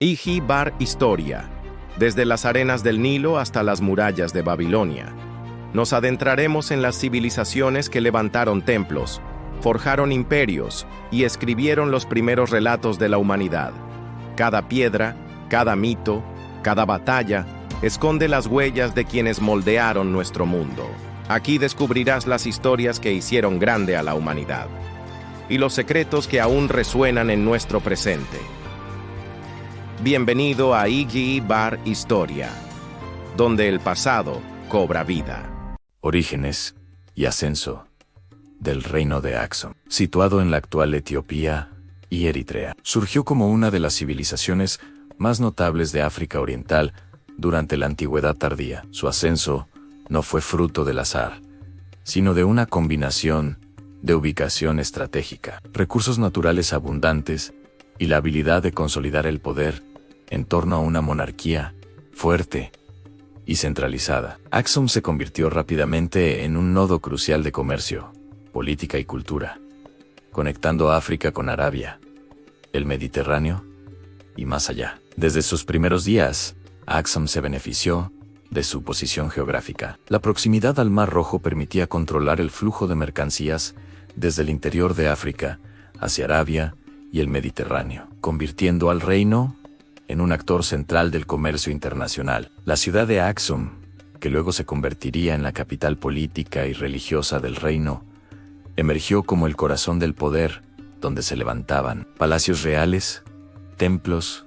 Iji Bar Historia, desde las arenas del Nilo hasta las murallas de Babilonia. Nos adentraremos en las civilizaciones que levantaron templos, forjaron imperios y escribieron los primeros relatos de la humanidad. Cada piedra, cada mito, cada batalla, esconde las huellas de quienes moldearon nuestro mundo. Aquí descubrirás las historias que hicieron grande a la humanidad y los secretos que aún resuenan en nuestro presente. Bienvenido a Iji Bar Historia, donde el pasado cobra vida. Orígenes y ascenso del reino de Axum, situado en la actual Etiopía y Eritrea. Surgió como una de las civilizaciones más notables de África Oriental durante la antigüedad tardía. Su ascenso no fue fruto del azar, sino de una combinación de ubicación estratégica, recursos naturales abundantes y la habilidad de consolidar el poder en torno a una monarquía fuerte y centralizada. Axum se convirtió rápidamente en un nodo crucial de comercio, política y cultura, conectando África con Arabia, el Mediterráneo y más allá. Desde sus primeros días, Axum se benefició de su posición geográfica. La proximidad al Mar Rojo permitía controlar el flujo de mercancías desde el interior de África hacia Arabia y el Mediterráneo, convirtiendo al reino en un actor central del comercio internacional. La ciudad de Axum, que luego se convertiría en la capital política y religiosa del reino, emergió como el corazón del poder, donde se levantaban palacios reales, templos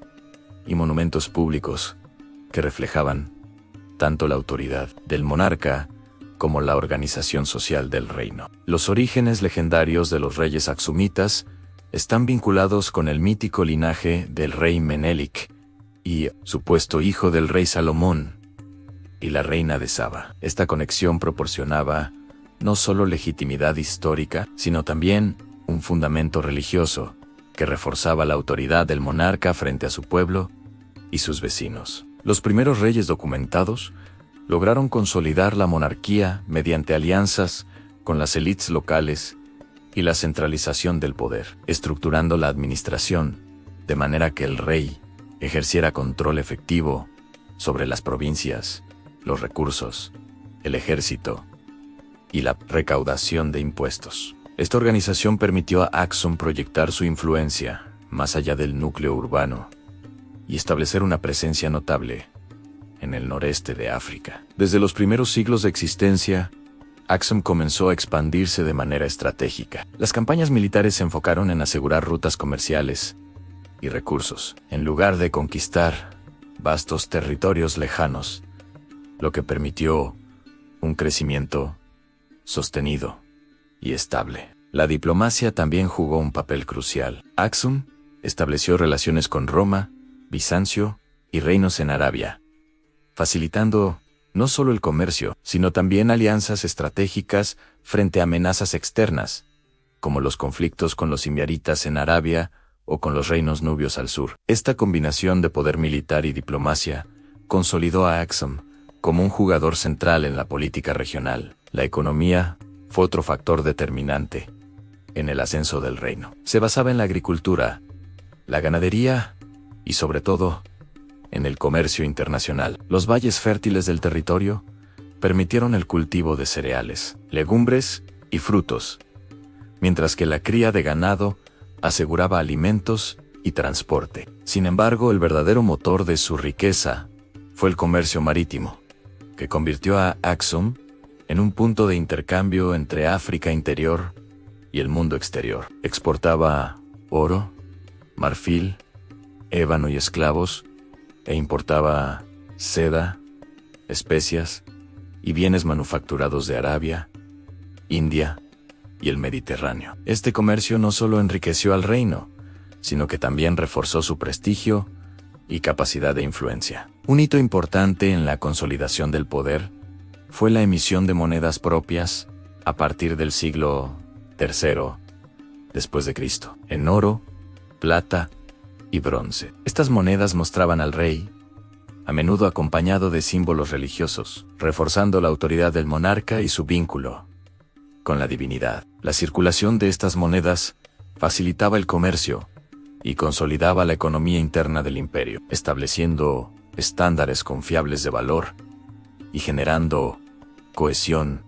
y monumentos públicos que reflejaban tanto la autoridad del monarca como la organización social del reino. Los orígenes legendarios de los reyes axumitas están vinculados con el mítico linaje del rey Menelik y supuesto hijo del rey Salomón y la reina de Saba. Esta conexión proporcionaba no solo legitimidad histórica, sino también un fundamento religioso que reforzaba la autoridad del monarca frente a su pueblo y sus vecinos. Los primeros reyes documentados lograron consolidar la monarquía mediante alianzas con las élites locales y la centralización del poder, estructurando la administración de manera que el rey ejerciera control efectivo sobre las provincias, los recursos, el ejército y la recaudación de impuestos. Esta organización permitió a Axum proyectar su influencia más allá del núcleo urbano y establecer una presencia notable en el noreste de África. Desde los primeros siglos de existencia, Axum comenzó a expandirse de manera estratégica. Las campañas militares se enfocaron en asegurar rutas comerciales y recursos, en lugar de conquistar vastos territorios lejanos, lo que permitió un crecimiento sostenido y estable. La diplomacia también jugó un papel crucial. Axum estableció relaciones con Roma, Bizancio y reinos en Arabia, facilitando no solo el comercio, sino también alianzas estratégicas frente a amenazas externas, como los conflictos con los himyaritas en Arabia o con los reinos nubios al sur. Esta combinación de poder militar y diplomacia consolidó a Axum como un jugador central en la política regional. La economía fue otro factor determinante en el ascenso del reino. Se basaba en la agricultura, la ganadería y sobre todo en el comercio internacional. Los valles fértiles del territorio permitieron el cultivo de cereales, legumbres y frutos, mientras que la cría de ganado aseguraba alimentos y transporte. Sin embargo, el verdadero motor de su riqueza fue el comercio marítimo, que convirtió a Axum en un punto de intercambio entre África interior y el mundo exterior. Exportaba oro, marfil, ébano y esclavos, e importaba seda, especias y bienes manufacturados de Arabia, India y el Mediterráneo. Este comercio no solo enriqueció al reino, sino que también reforzó su prestigio y capacidad de influencia. Un hito importante en la consolidación del poder fue la emisión de monedas propias a partir del siglo III después de Cristo, en oro, plata y bronce. Estas monedas mostraban al rey, a menudo acompañado de símbolos religiosos, reforzando la autoridad del monarca y su vínculo con la divinidad. La circulación de estas monedas facilitaba el comercio y consolidaba la economía interna del imperio, estableciendo estándares confiables de valor y generando cohesión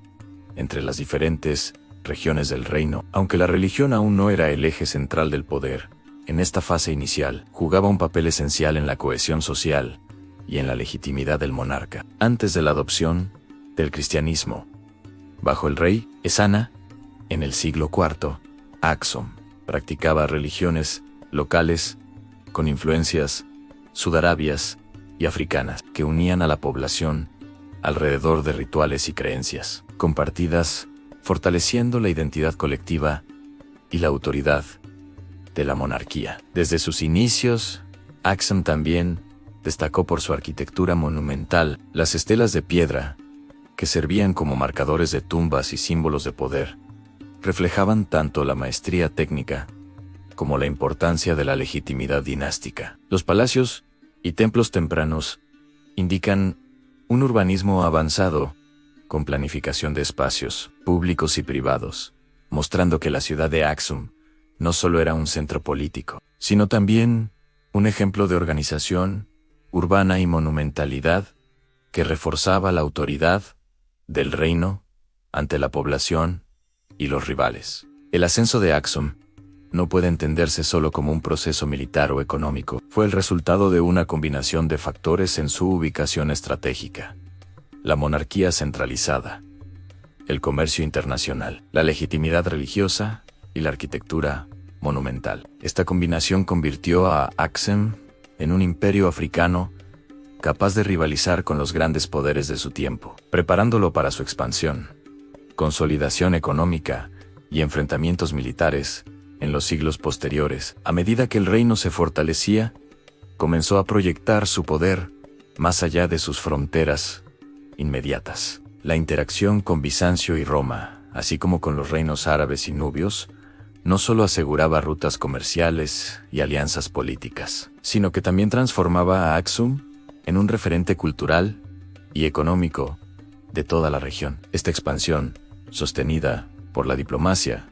entre las diferentes regiones del reino. Aunque la religión aún no era el eje central del poder, en esta fase inicial jugaba un papel esencial en la cohesión social y en la legitimidad del monarca. Antes de la adopción del cristianismo bajo el rey Ezana, en el siglo IV, Aksum practicaba religiones locales con influencias sudarabias y africanas que unían a la población alrededor de rituales y creencias compartidas, fortaleciendo la identidad colectiva y la autoridad de la monarquía. Desde sus inicios, Aksum también destacó por su arquitectura monumental. Las estelas de piedra, que servían como marcadores de tumbas y símbolos de poder, reflejaban tanto la maestría técnica como la importancia de la legitimidad dinástica. Los palacios y templos tempranos indican un urbanismo avanzado, con planificación de espacios públicos y privados, mostrando que la ciudad de Aksum no solo era un centro político, sino también un ejemplo de organización urbana y monumentalidad que reforzaba la autoridad del reino ante la población y los rivales. El ascenso de Aksum no puede entenderse solo como un proceso militar o económico. Fue el resultado de una combinación de factores en su ubicación estratégica: la monarquía centralizada, el comercio internacional, la legitimidad religiosa y la arquitectura monumental. Esta combinación convirtió a Aksum en un imperio africano capaz de rivalizar con los grandes poderes de su tiempo, preparándolo para su expansión, consolidación económica y enfrentamientos militares. En los siglos posteriores, a medida que el reino se fortalecía, comenzó a proyectar su poder más allá de sus fronteras inmediatas. La interacción con Bizancio y Roma, así como con los reinos árabes y nubios, no solo aseguraba rutas comerciales y alianzas políticas, sino que también transformaba a Aksum en un referente cultural y económico de toda la región. Esta expansión, sostenida por la diplomacia,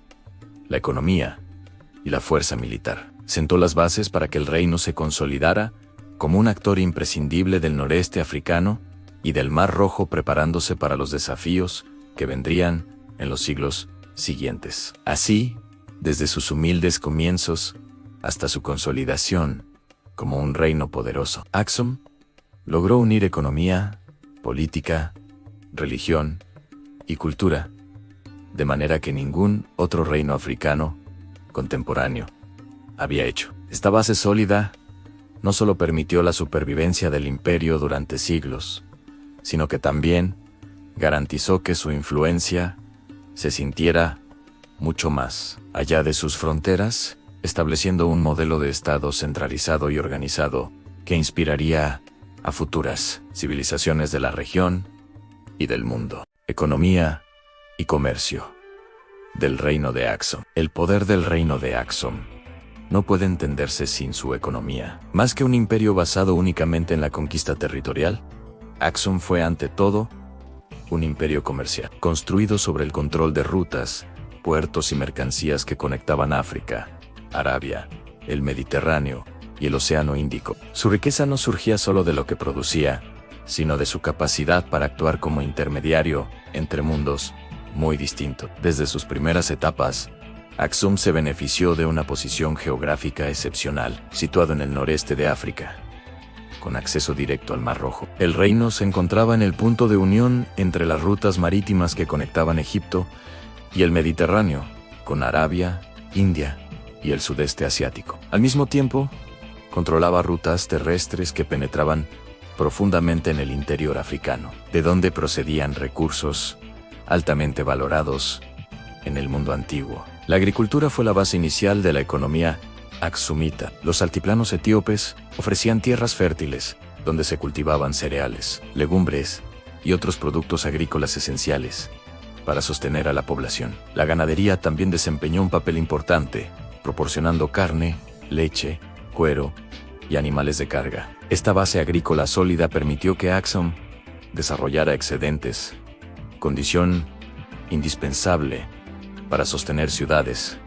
la economía y la fuerza militar, sentó las bases para que el reino se consolidara como un actor imprescindible del noreste africano y del Mar Rojo, preparándose para los desafíos que vendrían en los siglos siguientes. Así, desde sus humildes comienzos hasta su consolidación como un reino poderoso, Aksum logró unir economía, política, religión y cultura, de manera que ningún otro reino africano contemporáneo había hecho. Esta base sólida no solo permitió la supervivencia del imperio durante siglos, sino que también garantizó que su influencia se sintiera mucho más allá de sus fronteras, estableciendo un modelo de Estado centralizado y organizado que inspiraría a futuras civilizaciones de la región y del mundo. Economía y comercio del reino de Aksum. El poder del reino de Aksum no puede entenderse sin su economía. Más que un imperio basado únicamente en la conquista territorial, Aksum fue ante todo un imperio comercial, construido sobre el control de rutas, puertos y mercancías que conectaban África, Arabia, el Mediterráneo y el Océano Índico. Su riqueza no surgía solo de lo que producía, sino de su capacidad para actuar como intermediario entre mundos muy distintos. Desde sus primeras etapas, Aksum se benefició de una posición geográfica excepcional, situado en el noreste de África, con acceso directo al Mar Rojo. El reino se encontraba en el punto de unión entre las rutas marítimas que conectaban Egipto y el Mediterráneo, con Arabia, India y el sudeste asiático. Al mismo tiempo, controlaba rutas terrestres que penetraban profundamente en el interior africano, de donde procedían recursos altamente valorados en el mundo antiguo. La agricultura fue la base inicial de la economía aksumita. Los altiplanos etíopes ofrecían tierras fértiles, donde se cultivaban cereales, legumbres y otros productos agrícolas esenciales para sostener a la población. La ganadería también desempeñó un papel importante, proporcionando carne, leche, cuero y animales de carga. Esta base agrícola sólida permitió que Aksum desarrollara excedentes, condición indispensable para sostener ciudades,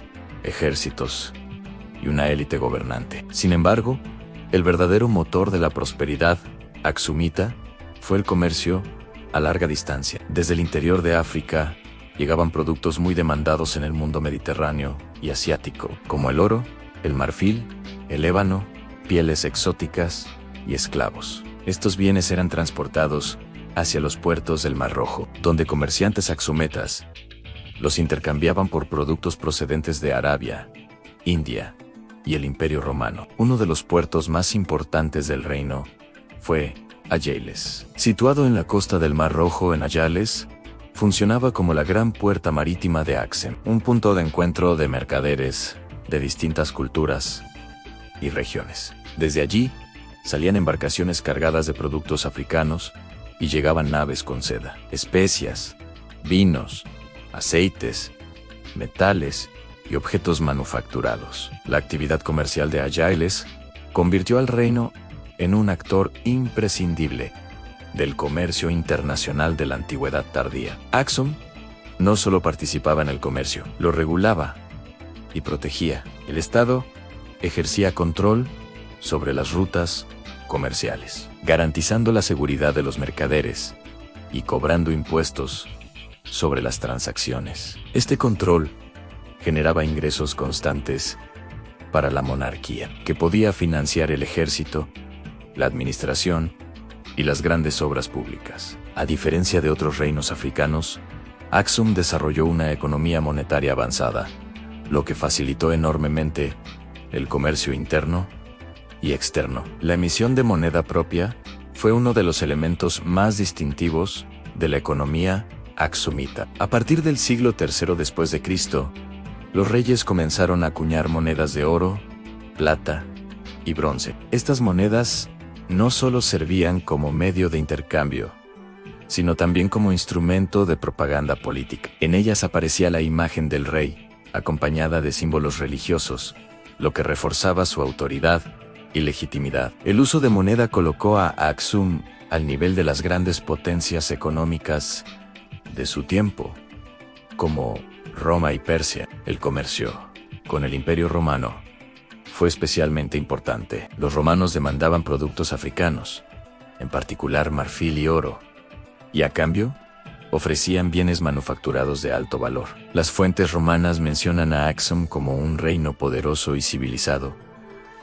ejércitos y una élite gobernante. Sin embargo, el verdadero motor de la prosperidad aksumita fue el comercio a larga distancia. Desde el interior de África llegaban productos muy demandados en el mundo mediterráneo y asiático, como el oro, el marfil, el ébano, pieles exóticas y esclavos. Estos bienes eran transportados hacia los puertos del Mar Rojo, donde comerciantes aksumetas los intercambiaban por productos procedentes de Arabia, India y el Imperio Romano. Uno de los puertos más importantes del reino fue Ayales. Situado en la costa del Mar Rojo en Ayales, funcionaba como la gran puerta marítima de Axum, un punto de encuentro de mercaderes de distintas culturas y regiones. Desde allí, salían embarcaciones cargadas de productos africanos y llegaban naves con seda, especias, vinos, aceites, metales y objetos manufacturados. La actividad comercial de Ayales convirtió al reino en un actor imprescindible del comercio internacional de la antigüedad tardía. Axum no solo participaba en el comercio, lo regulaba y protegía. El Estado ejercía control sobre las rutas comerciales, garantizando la seguridad de los mercaderes y cobrando impuestos sobre las transacciones. Este control generaba ingresos constantes para la monarquía, que podía financiar el ejército, la administración y las grandes obras públicas. A diferencia de otros reinos africanos, Axum desarrolló una economía monetaria avanzada, lo que facilitó enormemente el comercio interno y externo. La emisión de moneda propia fue uno de los elementos más distintivos de la economía aksumita. A partir del siglo III después de Cristo, los reyes comenzaron a acuñar monedas de oro, plata y bronce. Estas monedas no solo servían como medio de intercambio, sino también como instrumento de propaganda política. En ellas aparecía la imagen del rey, acompañada de símbolos religiosos, lo que reforzaba su autoridad y legitimidad. El uso de moneda colocó a Axum al nivel de las grandes potencias económicas de su tiempo, como Roma y Persia. El comercio con el Imperio Romano fue especialmente importante. Los romanos demandaban productos africanos, en particular marfil y oro, y a cambio, ofrecían bienes manufacturados de alto valor. Las fuentes romanas mencionan a Axum como un reino poderoso y civilizado,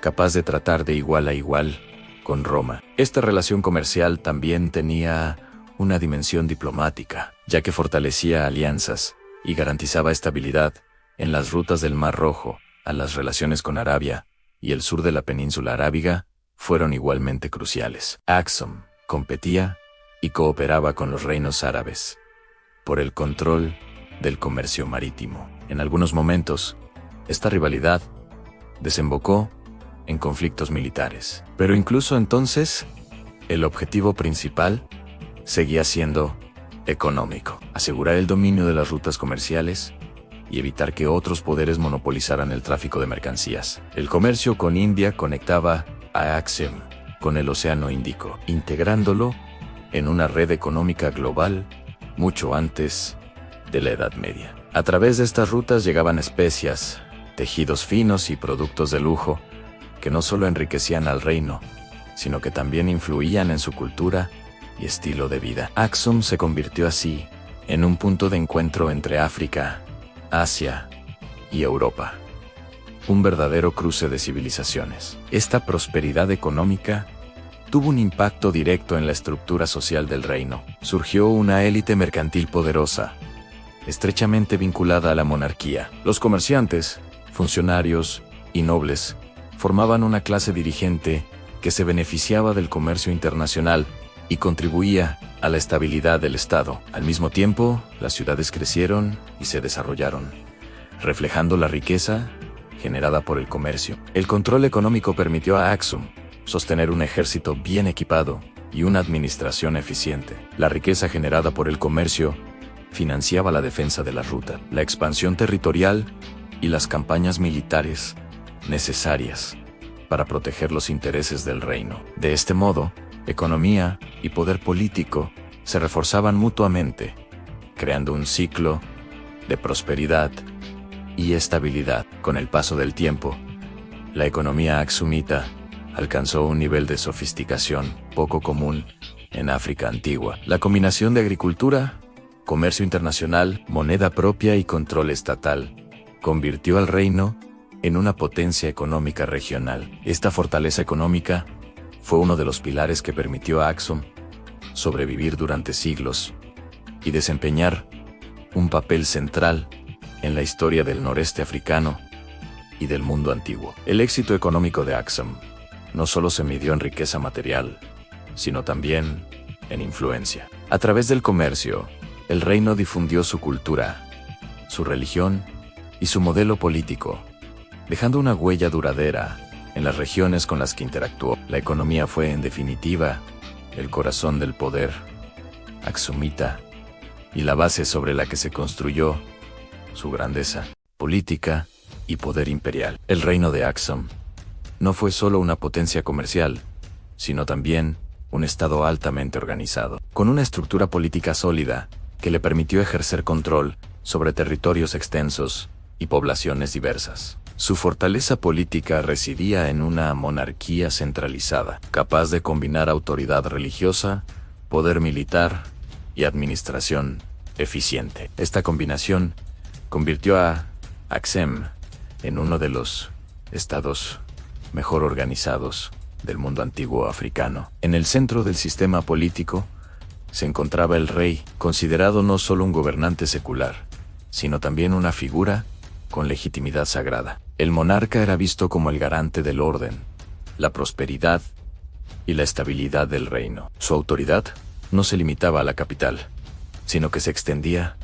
capaz de tratar de igual a igual con Roma. Esta relación comercial también tenía una dimensión diplomática, ya que fortalecía alianzas y garantizaba estabilidad en las rutas del Mar Rojo. A las relaciones con Arabia y el sur de la península arábiga fueron igualmente cruciales. Axum competía y cooperaba con los reinos árabes por el control del comercio marítimo. En algunos momentos, esta rivalidad desembocó en conflictos militares. Pero incluso entonces, el objetivo principal seguía siendo económico: asegurar el dominio de las rutas comerciales y evitar que otros poderes monopolizaran el tráfico de mercancías. El comercio con India conectaba a Axum con el Océano Índico, integrándolo en una red económica global mucho antes de la Edad Media. A través de estas rutas llegaban especias, tejidos finos y productos de lujo que no solo enriquecían al reino, sino que también influían en su cultura y estilo de vida. Axum se convirtió así en un punto de encuentro entre África, Asia y Europa. Un verdadero cruce de civilizaciones. Esta prosperidad económica tuvo un impacto directo en la estructura social del reino. Surgió una élite mercantil poderosa, estrechamente vinculada a la monarquía. Los comerciantes, funcionarios y nobles formaban una clase dirigente que se beneficiaba del comercio internacional y contribuía a la estabilidad del Estado. Al mismo tiempo, las ciudades crecieron y se desarrollaron, reflejando la riqueza generada por el comercio. El control económico permitió a Axum sostener un ejército bien equipado y una administración eficiente. La riqueza generada por el comercio financiaba la defensa de la ruta, la expansión territorial y las campañas militares necesarias para proteger los intereses del reino. De este modo, economía y poder político se reforzaban mutuamente, creando un ciclo de prosperidad y estabilidad. Con el paso del tiempo, La economía aksumita alcanzó un nivel de sofisticación poco común en África antigua. La combinación de agricultura, comercio internacional, moneda propia y control estatal convirtió al reino en una potencia económica regional. Esta fortaleza económica fue uno de los pilares que permitió a Aksum sobrevivir durante siglos y desempeñar un papel central en la historia del noreste africano y del mundo antiguo. El éxito económico de Aksum no solo se midió en riqueza material, sino también en influencia. A través del comercio, el reino difundió su cultura, su religión y su modelo político, dejando una huella duradera en las regiones con las que interactuó. La economía fue, en definitiva, el corazón del poder aksumita y la base sobre la que se construyó su grandeza política y poder imperial. El reino de Aksum no fue solo una potencia comercial, sino también un estado altamente organizado, con una estructura política sólida que le permitió ejercer control sobre territorios extensos y poblaciones diversas. Su fortaleza política residía en una monarquía centralizada, capaz de combinar autoridad religiosa, poder militar y administración eficiente. Esta combinación convirtió a Aksum en uno de los estados mejor organizados del mundo antiguo africano. En el centro del sistema político se encontraba el rey, considerado no solo un gobernante secular, sino también una figura con legitimidad sagrada. El monarca era visto como el garante del orden, la prosperidad y la estabilidad del reino. Su autoridad no se limitaba a la capital, sino que se extendía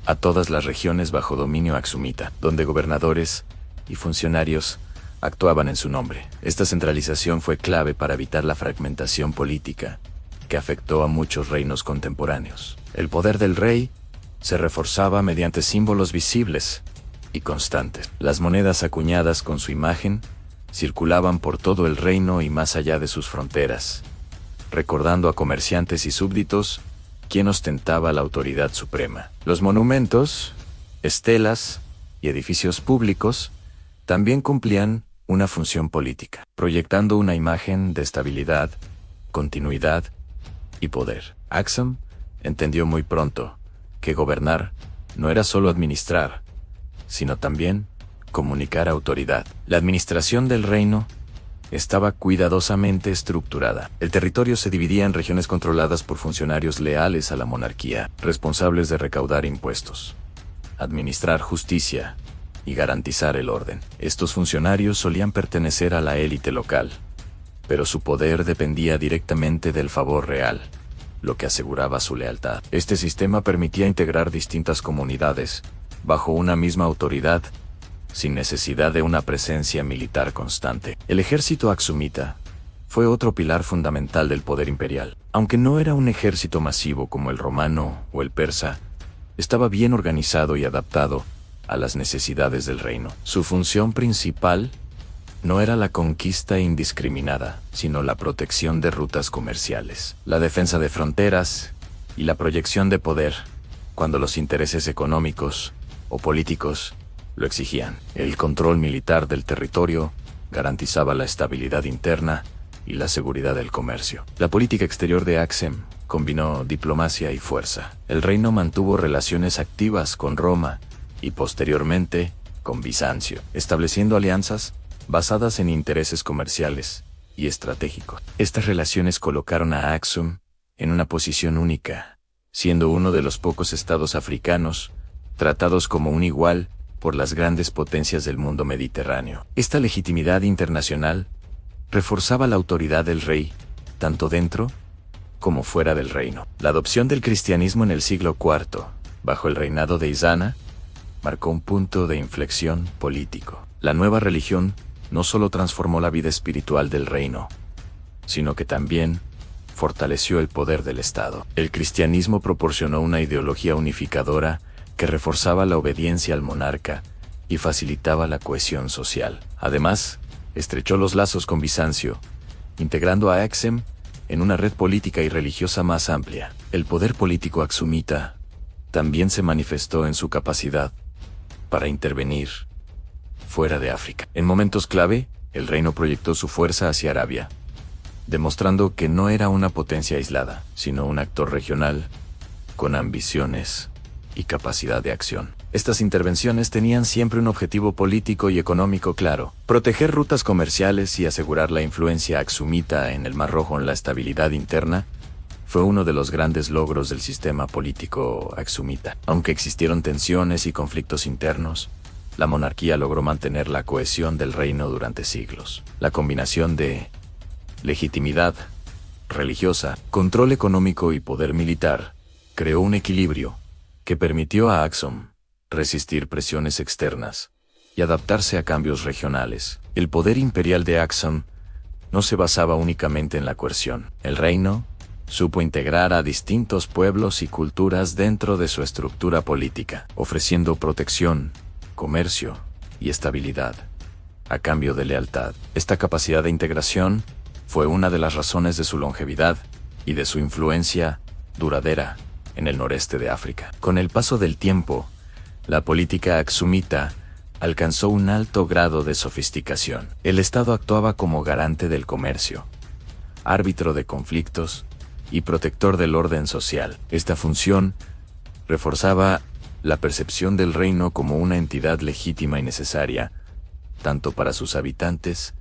a todas las regiones bajo dominio aksumita, donde gobernadores y funcionarios actuaban en su nombre. Esta centralización fue clave para evitar la fragmentación política que afectó a muchos reinos contemporáneos. El poder del rey se reforzaba mediante símbolos visibles y constantes. Las monedas acuñadas con su imagen circulaban por todo el reino y más allá de sus fronteras, recordando a comerciantes y súbditos quién ostentaba la autoridad suprema. Los monumentos, estelas y edificios públicos también cumplían una función política, proyectando una imagen de estabilidad, continuidad y poder. Aksum entendió muy pronto que gobernar no era solo administrar, sino también comunicar autoridad. La administración del reino estaba cuidadosamente estructurada. El territorio se dividía en regiones controladas por funcionarios leales a la monarquía, responsables de recaudar impuestos, administrar justicia y garantizar el orden. Estos funcionarios solían pertenecer a la élite local, pero su poder dependía directamente del favor real, lo que aseguraba su lealtad. Este sistema permitía integrar distintas comunidades bajo una misma autoridad, sin necesidad de una presencia militar constante. El ejército aksumita fue otro pilar fundamental del poder imperial. Aunque no era un ejército masivo como el romano o el persa, estaba bien organizado y adaptado a las necesidades del reino. Su función principal no era la conquista indiscriminada, sino la protección de rutas comerciales, la defensa de fronteras y la proyección de poder cuando los intereses económicos o políticos lo exigían. El control militar del territorio garantizaba la estabilidad interna y la seguridad del comercio. La política exterior de Aksum combinó diplomacia y fuerza. El reino mantuvo relaciones activas con Roma y posteriormente con Bizancio, estableciendo alianzas basadas en intereses comerciales y estratégicos. Estas relaciones colocaron a Aksum en una posición única, siendo uno de los pocos estados africanos tratados como un igual por las grandes potencias del mundo mediterráneo. Esta legitimidad internacional reforzaba la autoridad del rey, tanto dentro como fuera del reino. La adopción del cristianismo en el siglo IV, bajo el reinado de Izana, marcó un punto de inflexión político. La nueva religión no solo transformó la vida espiritual del reino, sino que también fortaleció el poder del Estado. El cristianismo proporcionó una ideología unificadora que reforzaba la obediencia al monarca y facilitaba la cohesión social. Además, estrechó los lazos con Bizancio, integrando a Aksum en una red política y religiosa más amplia. El poder político aksumita también se manifestó en su capacidad para intervenir fuera de África. En momentos clave, el reino proyectó su fuerza hacia Arabia, demostrando que no era una potencia aislada, sino un actor regional con ambiciones y capacidad de acción. Estas intervenciones tenían siempre un objetivo político y económico claro: proteger rutas comerciales y asegurar la influencia aksumita en el Mar Rojo. En la estabilidad interna fue uno de los grandes logros del sistema político aksumita. Aunque existieron tensiones y conflictos internos, la monarquía logró mantener la cohesión del reino durante siglos. La combinación de legitimidad religiosa, control económico y poder militar creó un equilibrio que permitió a Aksum resistir presiones externas y adaptarse a cambios regionales. El poder imperial de Aksum no se basaba únicamente en la coerción. El reino supo integrar a distintos pueblos y culturas dentro de su estructura política, ofreciendo protección, comercio y estabilidad a cambio de lealtad. Esta capacidad de integración fue una de las razones de su longevidad y de su influencia duradera en el noreste de África. Con el paso del tiempo, la política aksumita alcanzó un alto grado de sofisticación. El Estado actuaba como garante del comercio, árbitro de conflictos y protector del orden social. Esta función reforzaba la percepción del reino como una entidad legítima y necesaria, tanto para sus habitantes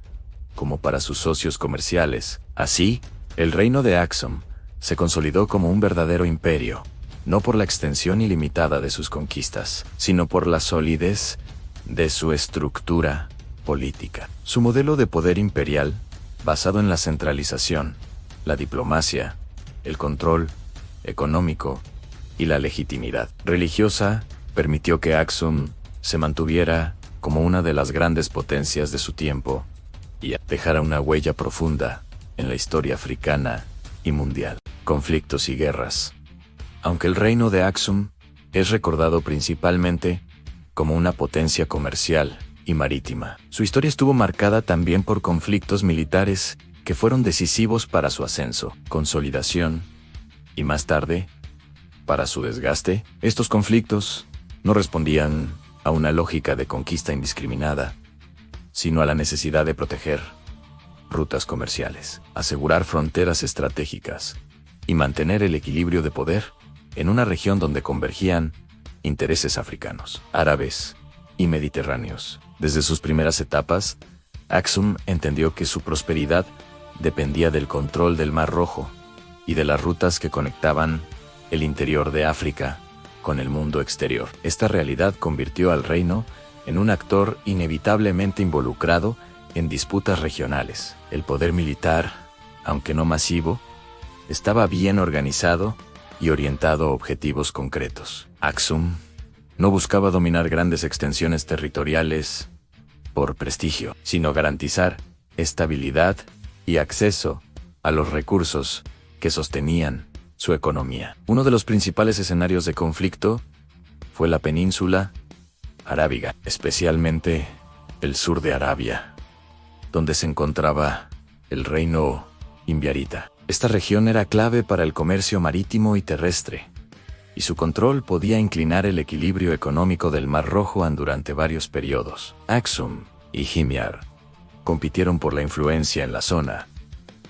como para sus socios comerciales. Así, el reino de Aksum se consolidó como un verdadero imperio, no por la extensión ilimitada de sus conquistas, sino por la solidez de su estructura política. Su modelo de poder imperial, basado en la centralización, la diplomacia, el control económico y la legitimidad religiosa, permitió que Aksum se mantuviera como una de las grandes potencias de su tiempo y dejara una huella profunda en la historia africana y mundial. Conflictos y guerras. Aunque el reino de Aksum es recordado principalmente como una potencia comercial y marítima, su historia estuvo marcada también por conflictos militares que fueron decisivos para su ascenso, consolidación y, más tarde, para su desgaste. Estos conflictos no respondían a una lógica de conquista indiscriminada, sino a la necesidad de proteger rutas comerciales, asegurar fronteras estratégicas y mantener el equilibrio de poder en una región donde convergían intereses africanos, árabes y mediterráneos. Desde sus primeras etapas, Aksum entendió que su prosperidad dependía del control del Mar Rojo y de las rutas que conectaban el interior de África con el mundo exterior. Esta realidad convirtió al reino en un actor inevitablemente involucrado en disputas regionales. El poder militar, aunque no masivo, estaba bien organizado y orientado a objetivos concretos. Aksum no buscaba dominar grandes extensiones territoriales por prestigio, sino garantizar estabilidad y acceso a los recursos que sostenían su economía. Uno de los principales escenarios de conflicto fue la península arábiga, especialmente el sur de Arabia, donde se encontraba el reino imbiarita. Esta región era clave para el comercio marítimo y terrestre, y su control podía inclinar el equilibrio económico del Mar Rojo durante varios periodos. Aksum y Himyar compitieron por la influencia en la zona,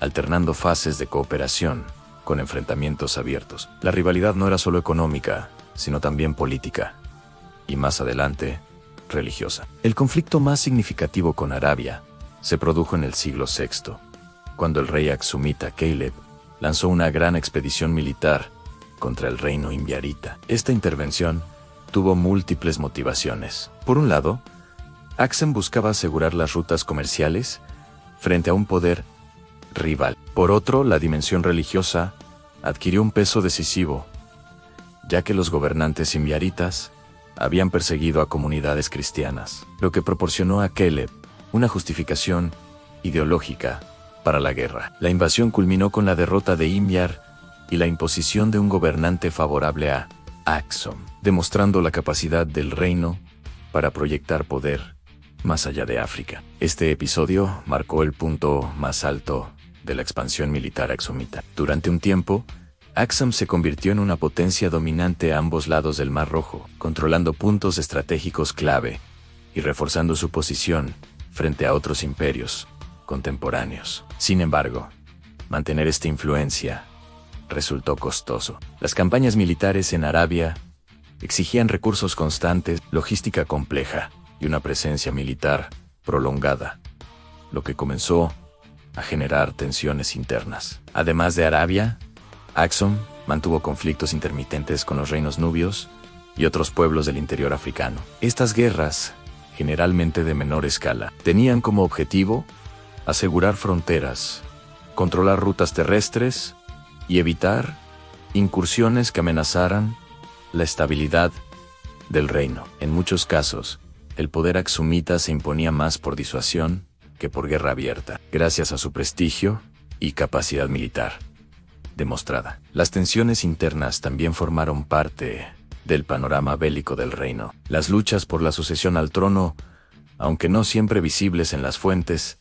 alternando fases de cooperación con enfrentamientos abiertos. La rivalidad no era solo económica, sino también política, y más adelante, religiosa. El conflicto más significativo con Arabia se produjo en el siglo VI, cuando el rey aksumita Caleb lanzó una gran expedición militar contra el reino imbiarita. Esta intervención tuvo múltiples motivaciones. Por un lado, Aksum buscaba asegurar las rutas comerciales frente a un poder rival. Por otro, la dimensión religiosa adquirió un peso decisivo, ya que los gobernantes imbiaritas habían perseguido a comunidades cristianas, lo que proporcionó a Caleb una justificación ideológica para la guerra. La invasión culminó con la derrota de Himyar y la imposición de un gobernante favorable a Aksum, demostrando la capacidad del reino para proyectar poder más allá de África. Este episodio marcó el punto más alto de la expansión militar aksumita. Durante un tiempo, Aksum se convirtió en una potencia dominante a ambos lados del Mar Rojo, controlando puntos estratégicos clave y reforzando su posición frente a otros imperios contemporáneos. Sin embargo, mantener esta influencia resultó costoso. Las campañas militares en Arabia exigían recursos constantes, logística compleja y una presencia militar prolongada, lo que comenzó a generar tensiones internas. Además de Arabia, Aksum mantuvo conflictos intermitentes con los reinos nubios y otros pueblos del interior africano. Estas guerras, generalmente de menor escala, tenían como objetivo asegurar fronteras, controlar rutas terrestres y evitar incursiones que amenazaran la estabilidad del reino. En muchos casos, el poder aksumita se imponía más por disuasión que por guerra abierta, gracias a su prestigio y capacidad militar demostrada. Las tensiones internas también formaron parte del panorama bélico del reino. Las luchas por la sucesión al trono, aunque no siempre visibles en las fuentes,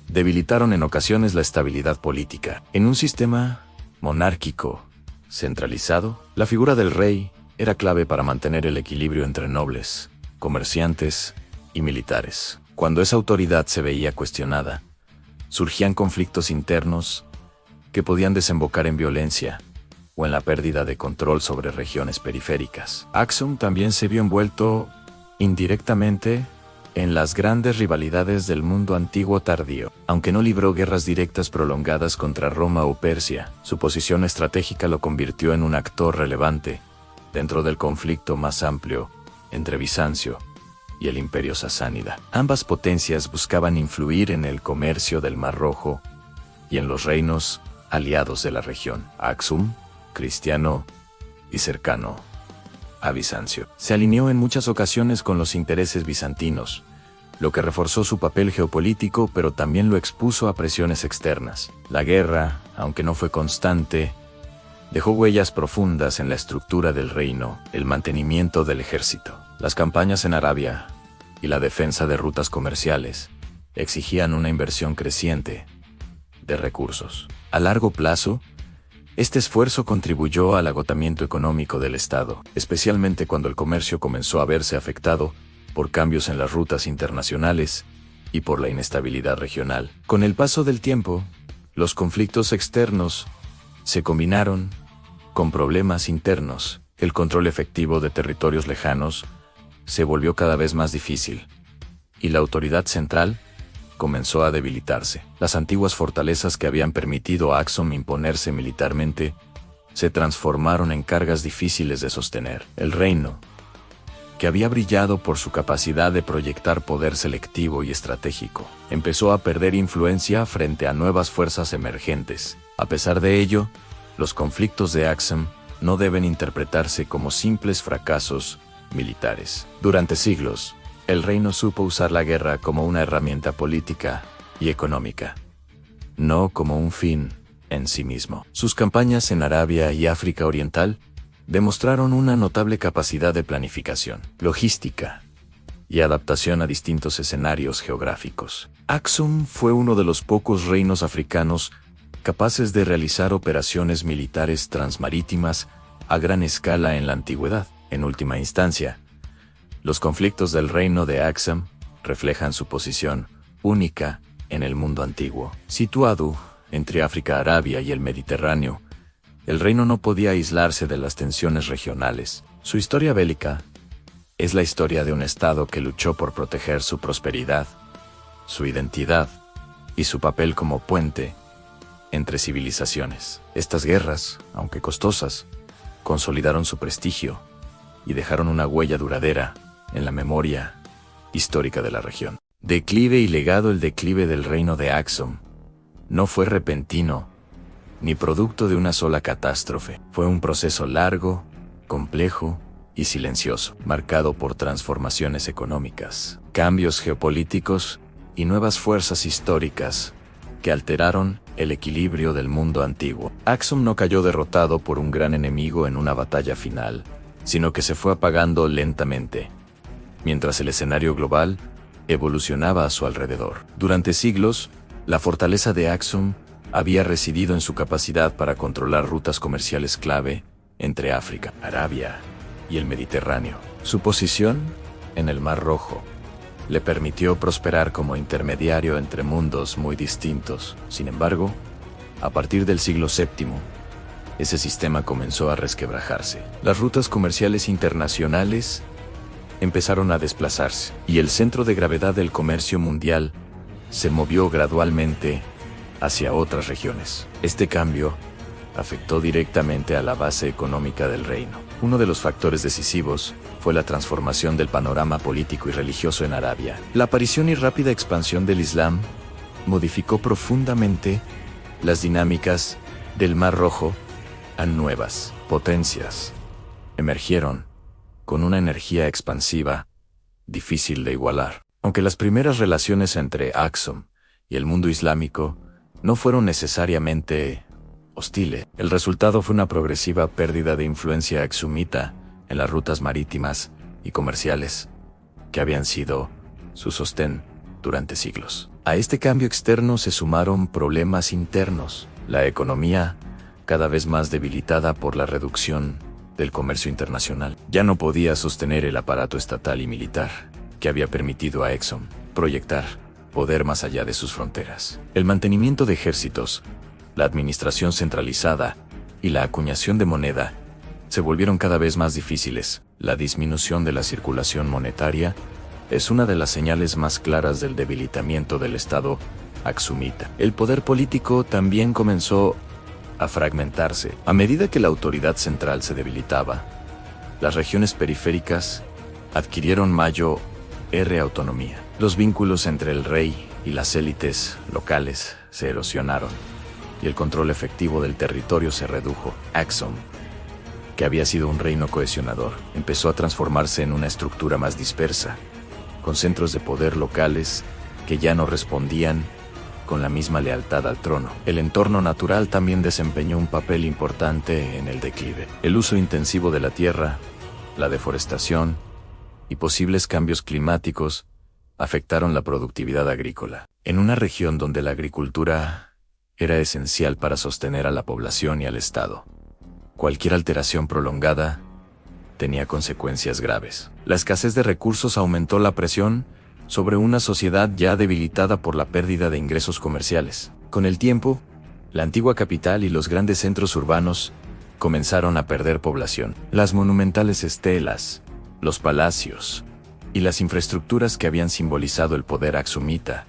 debilitaron en ocasiones la estabilidad política. En un sistema monárquico centralizado, la figura del rey era clave para mantener el equilibrio entre nobles, comerciantes y militares. Cuando esa autoridad se veía cuestionada, surgían conflictos internos que podían desembocar en violencia o en la pérdida de control sobre regiones periféricas. Aksum también se vio envuelto indirectamente en las grandes rivalidades del mundo antiguo tardío. Aunque no libró guerras directas prolongadas contra Roma o Persia, su posición estratégica lo convirtió en un actor relevante dentro del conflicto más amplio entre Bizancio y el Imperio Sasánida. Ambas potencias buscaban influir en el comercio del Mar Rojo y en los reinos aliados de la región. Aksum, cristiano y cercano a Bizancio, se alineó en muchas ocasiones con los intereses bizantinos, lo que reforzó su papel geopolítico, pero también lo expuso a presiones externas. La guerra, aunque no fue constante, dejó huellas profundas en la estructura del reino, el mantenimiento del ejército, las campañas en Arabia y la defensa de rutas comerciales exigían una inversión creciente de recursos. A largo plazo, este esfuerzo contribuyó al agotamiento económico del Estado, especialmente cuando el comercio comenzó a verse afectado por cambios en las rutas internacionales y por la inestabilidad regional. Con el paso del tiempo, los conflictos externos se combinaron con problemas internos. El control efectivo de territorios lejanos se volvió cada vez más difícil, y la autoridad central comenzó a debilitarse. Las antiguas fortalezas que habían permitido a Aksum imponerse militarmente se transformaron en cargas difíciles de sostener. El reino, que había brillado por su capacidad de proyectar poder selectivo y estratégico, empezó a perder influencia frente a nuevas fuerzas emergentes. A pesar de ello, los conflictos de Aksum no deben interpretarse como simples fracasos militares. Durante siglos, el reino supo usar la guerra como una herramienta política y económica, no como un fin en sí mismo. Sus campañas en Arabia y África Oriental demostraron una notable capacidad de planificación, logística y adaptación a distintos escenarios geográficos. Aksum fue uno de los pocos reinos africanos capaces de realizar operaciones militares transmarítimas a gran escala en la antigüedad. En última instancia, los conflictos del reino de Aksum reflejan su posición única en el mundo antiguo. Situado entre África, Arabia y el Mediterráneo, el reino no podía aislarse de las tensiones regionales. Su historia bélica es la historia de un estado que luchó por proteger su prosperidad, su identidad y su papel como puente entre civilizaciones. Estas guerras, aunque costosas, consolidaron su prestigio y dejaron una huella duradera en la memoria histórica de la región. Declive y legado. El declive del reino de Aksum no fue repentino ni producto de una sola catástrofe. Fue un proceso largo, complejo y silencioso, marcado por transformaciones económicas, cambios geopolíticos y nuevas fuerzas históricas que alteraron el equilibrio del mundo antiguo. Aksum no cayó derrotado por un gran enemigo en una batalla final, sino que se fue apagando lentamente, mientras el escenario global evolucionaba a su alrededor. Durante siglos, la fortaleza de Aksum había residido en su capacidad para controlar rutas comerciales clave entre África, Arabia y el Mediterráneo. Su posición en el Mar Rojo le permitió prosperar como intermediario entre mundos muy distintos. Sin embargo, a partir del siglo VII, ese sistema comenzó a resquebrajarse. Las rutas comerciales internacionales empezaron a desplazarse, y el centro de gravedad del comercio mundial se movió gradualmente hacia otras regiones. Este cambio afectó directamente a la base económica del reino. Uno de los factores decisivos fue la transformación del panorama político y religioso en Arabia. La aparición y rápida expansión del Islam modificó profundamente las dinámicas del Mar Rojo. A nuevas potencias emergieron con una energía expansiva difícil de igualar. Aunque las primeras relaciones entre Aksum y el mundo islámico no fueron necesariamente hostiles, el resultado fue una progresiva pérdida de influencia aksumita en las rutas marítimas y comerciales que habían sido su sostén durante siglos. A este cambio externo se sumaron problemas internos. La economía, cada vez más debilitada por la reducción del comercio internacional, ya no podía sostener el aparato estatal y militar que había permitido a Aksum proyectar poder más allá de sus fronteras. El mantenimiento de ejércitos, la administración centralizada y la acuñación de moneda se volvieron cada vez más difíciles. La disminución de la circulación monetaria es una de las señales más claras del debilitamiento del Estado aksumita. El poder político también comenzó a fragmentarse. A medida que la autoridad central se debilitaba, las regiones periféricas adquirieron mayor autonomía. Los vínculos entre el rey y las élites locales se erosionaron, y el control efectivo del territorio se redujo. Aksum, que había sido un reino cohesionador, empezó a transformarse en una estructura más dispersa, con centros de poder locales que ya no respondían con la misma lealtad al trono. El entorno natural también desempeñó un papel importante en el declive. El uso intensivo de la tierra, la deforestación y posibles cambios climáticos afectaron la productividad agrícola. En una región donde la agricultura era esencial para sostener a la población y al Estado, cualquier alteración prolongada tenía consecuencias graves. La escasez de recursos aumentó la presión sobre una sociedad ya debilitada por la pérdida de ingresos comerciales. Con el tiempo, la antigua capital y los grandes centros urbanos comenzaron a perder población. Las monumentales estelas, los palacios y las infraestructuras que habían simbolizado el poder aksumita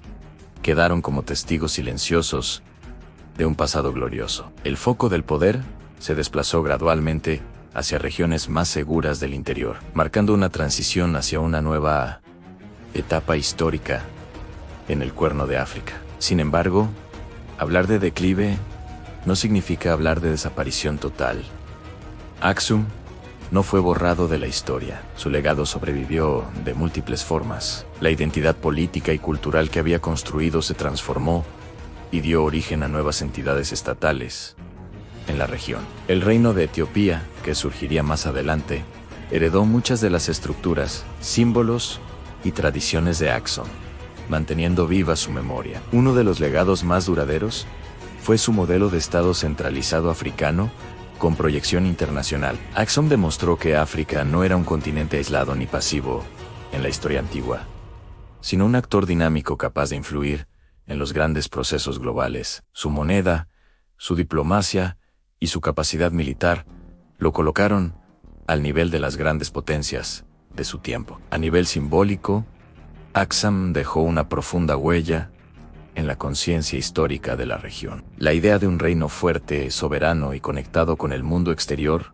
quedaron como testigos silenciosos de un pasado glorioso. El foco del poder se desplazó gradualmente hacia regiones más seguras del interior, marcando una transición hacia una nueva etapa histórica en el Cuerno de África. Sin embargo, hablar de declive no significa hablar de desaparición total. Aksum no fue borrado de la historia. Su legado sobrevivió de múltiples formas. La identidad política y cultural que había construido se transformó y dio origen a nuevas entidades estatales en la región. El reino de Etiopía, que surgiría más adelante, heredó muchas de las estructuras, símbolos y tradiciones de Aksum, manteniendo viva su memoria. Uno de los legados más duraderos fue su modelo de Estado centralizado africano con proyección internacional. Aksum demostró que África no era un continente aislado ni pasivo en la historia antigua, sino un actor dinámico capaz de influir en los grandes procesos globales. Su moneda, su diplomacia y su capacidad militar lo colocaron al nivel de las grandes potencias de su tiempo. A nivel simbólico, Aksum dejó una profunda huella en la conciencia histórica de la región. La idea de un reino fuerte, soberano y conectado con el mundo exterior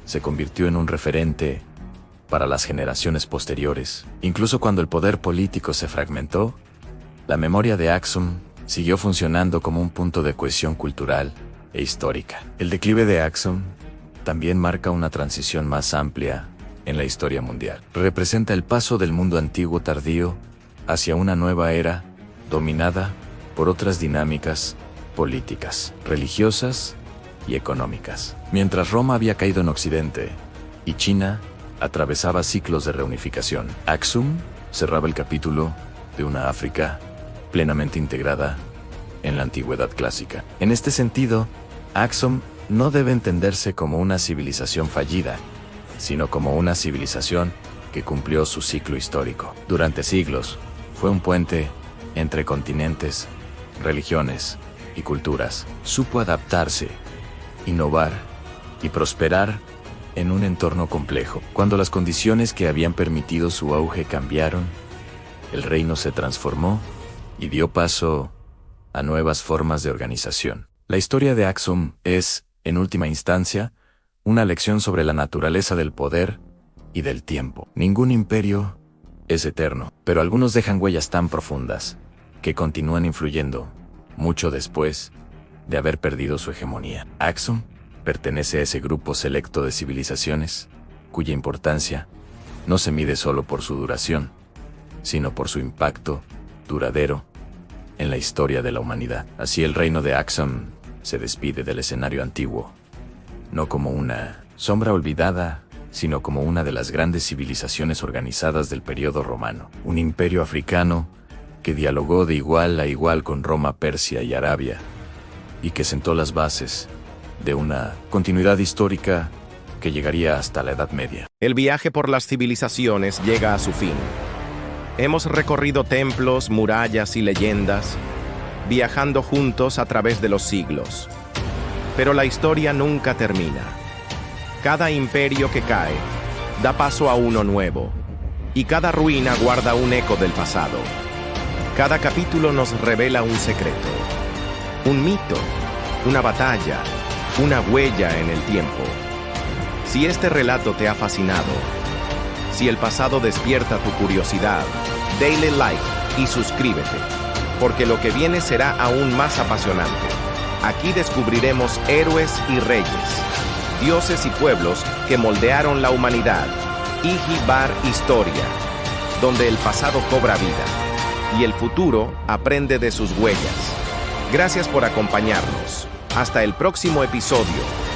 se convirtió en un referente para las generaciones posteriores. Incluso cuando el poder político se fragmentó, la memoria de Aksum siguió funcionando como un punto de cohesión cultural e histórica. El declive de Aksum también marca una transición más amplia en la historia mundial. Representa el paso del mundo antiguo tardío hacia una nueva era dominada por otras dinámicas políticas, religiosas y económicas. Mientras Roma había caído en Occidente y China atravesaba ciclos de reunificación, Aksum cerraba el capítulo de una África plenamente integrada en la antigüedad clásica. En este sentido, Aksum no debe entenderse como una civilización fallida, sino como una civilización que cumplió su ciclo histórico. Durante siglos, fue un puente entre continentes, religiones y culturas. Supo adaptarse, innovar y prosperar en un entorno complejo. Cuando las condiciones que habían permitido su auge cambiaron, el reino se transformó y dio paso a nuevas formas de organización. La historia de Axum es, en última instancia, una lección sobre la naturaleza del poder y del tiempo. Ningún imperio es eterno, pero algunos dejan huellas tan profundas que continúan influyendo mucho después de haber perdido su hegemonía. Axum pertenece a ese grupo selecto de civilizaciones cuya importancia no se mide solo por su duración, sino por su impacto duradero en la historia de la humanidad. Así el reino de Axum se despide del escenario antiguo, no como una sombra olvidada, sino como una de las grandes civilizaciones organizadas del periodo romano. Un imperio africano que dialogó de igual a igual con Roma, Persia y Arabia, y que sentó las bases de una continuidad histórica que llegaría hasta la Edad Media. El viaje por las civilizaciones llega a su fin. Hemos recorrido templos, murallas y leyendas, viajando juntos a través de los siglos. Pero la historia nunca termina. Cada imperio que cae da paso a uno nuevo, y cada ruina guarda un eco del pasado. Cada capítulo nos revela un secreto, un mito, una batalla, una huella en el tiempo. Si este relato te ha fascinado, si el pasado despierta tu curiosidad, dale like y suscríbete, porque lo que viene será aún más apasionante. Aquí descubriremos héroes y reyes, dioses y pueblos que moldearon la humanidad. Ijibar Historia, donde el pasado cobra vida y el futuro aprende de sus huellas. Gracias por acompañarnos. Hasta el próximo episodio.